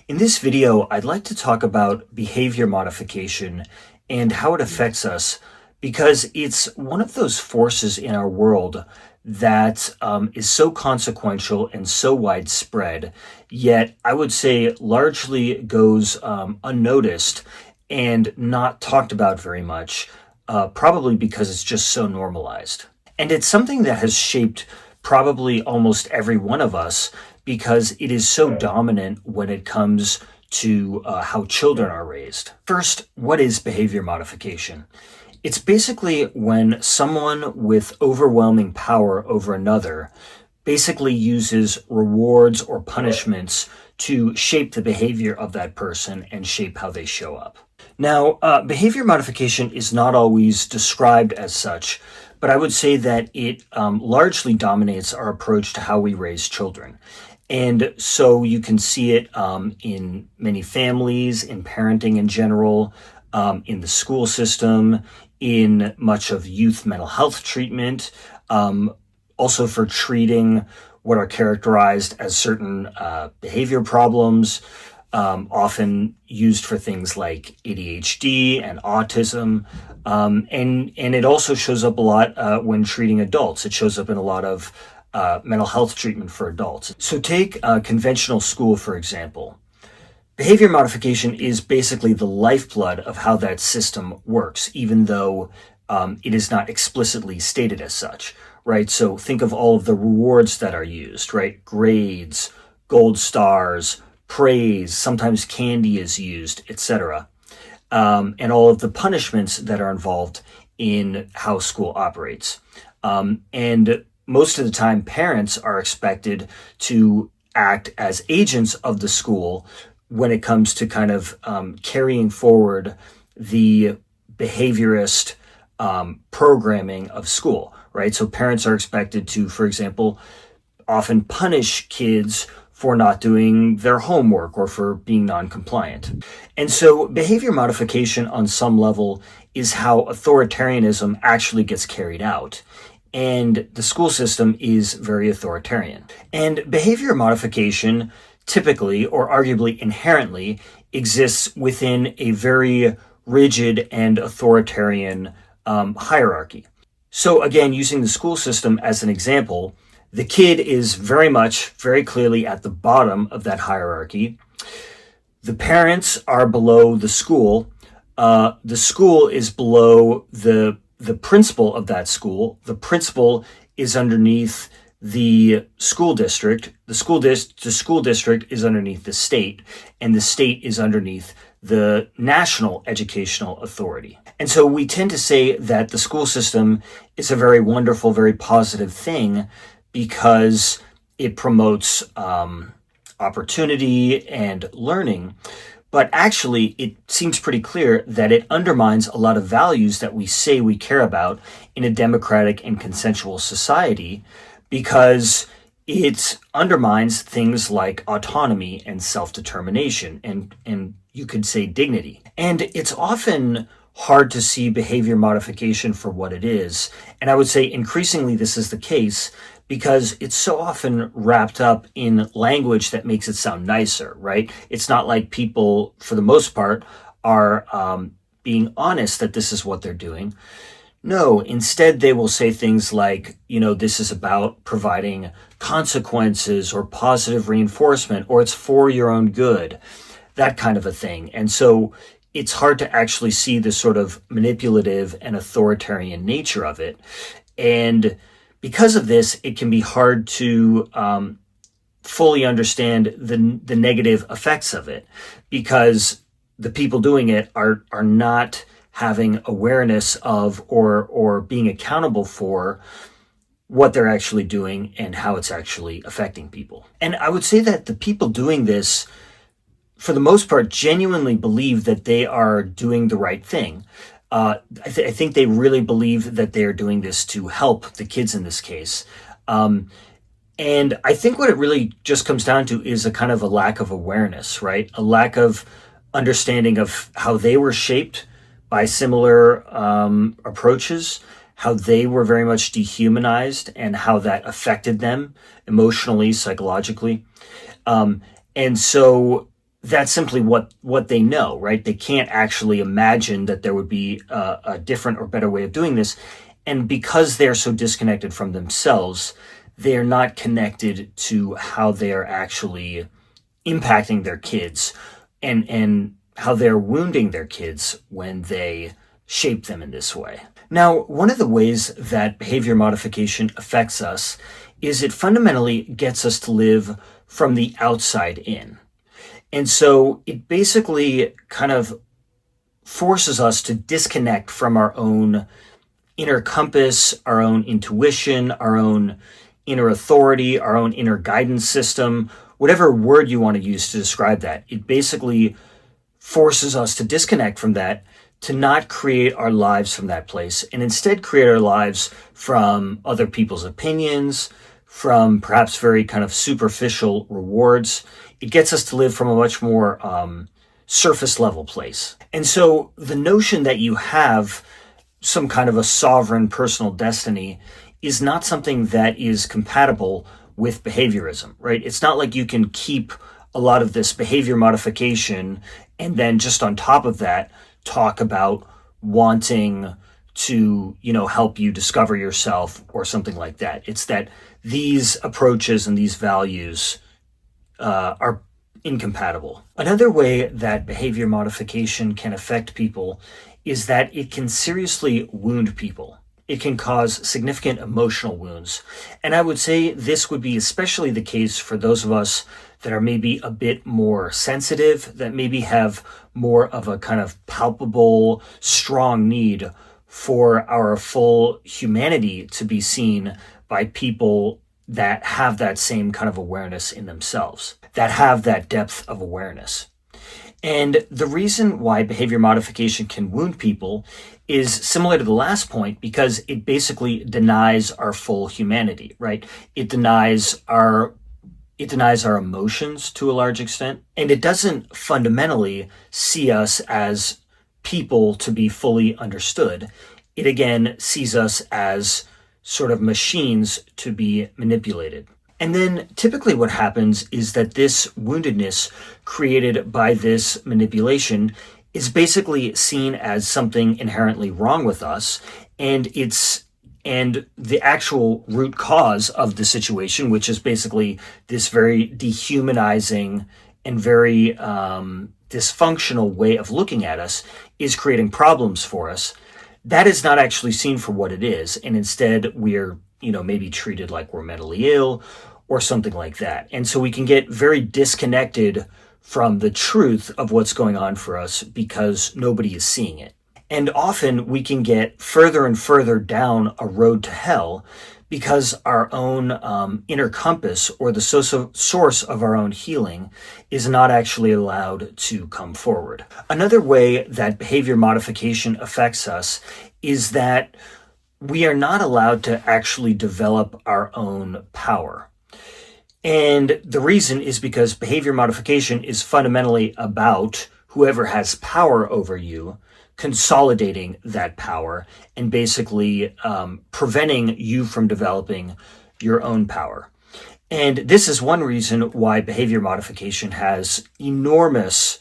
In this video, I'd like to talk about behavior modification and how it affects us because it's one of those forces in our world that is so consequential and so widespread, yet I would say largely goes unnoticed and not talked about very much, probably because it's just so normalized. And it's something that has shaped probably almost every one of us because it is so dominant when it comes to how children are raised. First, what is behavior modification? It's basically when someone with overwhelming power over another basically uses rewards or punishments to shape the behavior of that person and shape how they show up. Now, behavior modification is not always described as such, but I would say that it largely dominates our approach to how we raise children. And so you can see it in many families, in parenting in general, in the school system, in much of youth mental health treatment, also for treating what are characterized as certain behavior problems, often used for things like ADHD and autism. And it also shows up a lot when treating adults. It shows up in a lot of mental health treatment for adults. So take conventional school, for example. Behavior modification is basically the lifeblood of how that system works, even though it is not explicitly stated as such, right? So think of all of the rewards that are used, right? Grades, gold stars, praise, sometimes candy is used, etc. And all of the punishments that are involved in how school operates. And most of the time, parents are expected to act as agents of the school when it comes to kind of carrying forward the behaviorist programming of school, right? So parents are expected to, for example, often punish kids for not doing their homework or for being non-compliant. And so behavior modification on some level is how authoritarianism actually gets carried out. And the school system is very authoritarian. And behavior modification typically, or arguably inherently, exists within a very rigid and authoritarian hierarchy. So again, using the school system as an example, the kid is very clearly at the bottom of that hierarchy. The parents are below the school. The school is below the principal of that school. The principal is underneath the school district. The school district is underneath the state, and the state is underneath the national educational authority. And so we tend to say that the school system is a very wonderful, very positive thing because it promotes opportunity and learning. But actually, it seems pretty clear that it undermines a lot of values that we say we care about in a democratic and consensual society because it undermines things like autonomy and self-determination and you could say dignity. And it's often hard to see behavior modification for what it is. And I would say increasingly this is the case because it's so often wrapped up in language that makes it sound nicer, right? It's not like people, for the most part, are being honest that this is what they're doing. No, instead they will say things like, this is about providing consequences or positive reinforcement, or it's for your own good, that kind of a thing. And so it's hard to actually see the sort of manipulative and authoritarian nature of it. And because of this, it can be hard to fully understand the negative effects of it because the people doing it are not having awareness of or being accountable for what they're actually doing and how it's actually affecting people. And I would say that the people doing this, for the most part, genuinely believe that they are doing the right thing. I think they really believe that they are doing this to help the kids in this case. And I think what it really just comes down to is a kind of a lack of awareness, right? A lack of understanding of how they were shaped by similar approaches, how they were very much dehumanized and how that affected them emotionally, psychologically. And so that's simply what they know, right? They can't actually imagine that there would be a different or better way of doing this. And because they're so disconnected from themselves, they're not connected to how they're actually impacting their kids, and how they're wounding their kids when they shape them in this way. Now, one of the ways that behavior modification affects us is it fundamentally gets us to live from the outside in. And so it basically kind of forces us to disconnect from our own inner compass, our own intuition, our own inner authority, our own inner guidance system, whatever word you want to use to describe that. It basically forces us to disconnect from that, to not create our lives from that place, and instead create our lives from other people's opinions, from perhaps very kind of superficial rewards. It gets us to live from a much more surface level place. And so the notion that you have some kind of a sovereign personal destiny is not something that is compatible with behaviorism, right? It's not like you can keep a lot of this behavior modification and then just on top of that talk about wanting to, help you discover yourself or something like that. It's that these approaches and these values are incompatible. Another way that behavior modification can affect people is that it can seriously wound people. It can cause significant emotional wounds. And I would say this would be especially the case for those of us that are maybe a bit more sensitive, that maybe have more of a kind of palpable, strong need for our full humanity to be seen by people that have that same kind of awareness in themselves, that have that depth of awareness. And the reason why behavior modification can wound people is similar to the last point, because it basically denies our full humanity, right? It denies our emotions to a large extent, and it doesn't fundamentally see us as people to be fully understood. It again sees us as sort of machines to be manipulated. And then typically what happens is that this woundedness created by this manipulation is basically seen as something inherently wrong with us, and the actual root cause of the situation, which is basically this very dehumanizing and very dysfunctional way of looking at us, is creating problems for us. That is not actually seen for what it is, and instead we're maybe treated like we're mentally ill or something like that. And so we can get very disconnected from the truth of what's going on for us because nobody is seeing it. And often we can get further and further down a road to hell because our own inner compass, or the source of our own healing, is not actually allowed to come forward. Another way that behavior modification affects us is that we are not allowed to actually develop our own power. And the reason is because behavior modification is fundamentally about whoever has power over you consolidating that power and basically preventing you from developing your own power. And this is one reason why behavior modification has enormous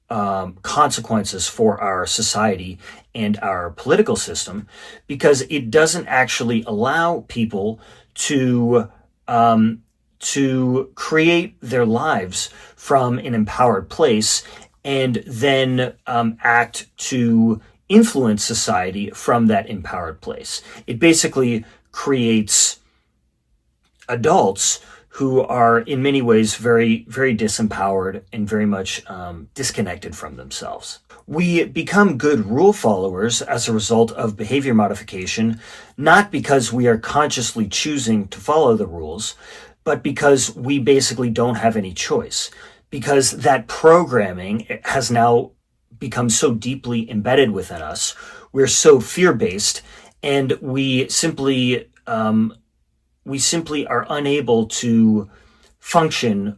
consequences for our society and our political system, because it doesn't actually allow people to create their lives from an empowered place and then act to influence society from that empowered place. It basically creates adults who are in many ways very, very disempowered and very much disconnected from themselves. We become good rule followers as a result of behavior modification, not because we are consciously choosing to follow the rules, but because we basically don't have any choice. Because that programming has now become so deeply embedded within us, we're so fear-based, and we simply are unable to function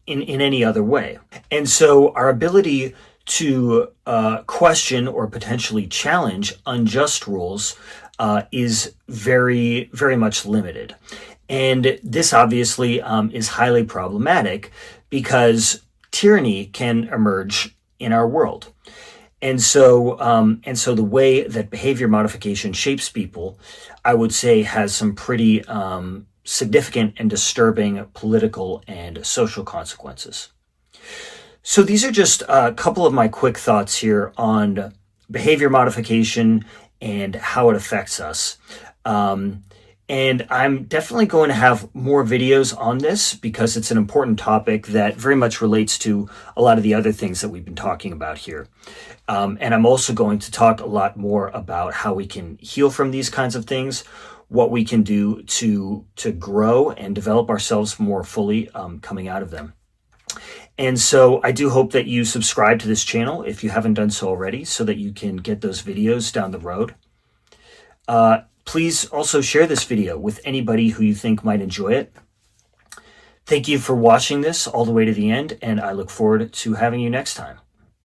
in any other way. And so our ability to question or potentially challenge unjust rules is very, very much limited. And this obviously is highly problematic, because tyranny can emerge in our world. And so the way that behavior modification shapes people, I would say, has some pretty significant and disturbing political and social consequences. So these are just a couple of my quick thoughts here on behavior modification and how it affects us. And I'm definitely going to have more videos on this because it's an important topic that very much relates to a lot of the other things that we've been talking about here. And I'm also going to talk a lot more about how we can heal from these kinds of things, what we can do to grow and develop ourselves more fully coming out of them. And so I do hope that you subscribe to this channel if you haven't done so already, so that you can get those videos down the road. Please also share this video with anybody who you think might enjoy it. Thank you for watching this all the way to the end, and I look forward to having you next time.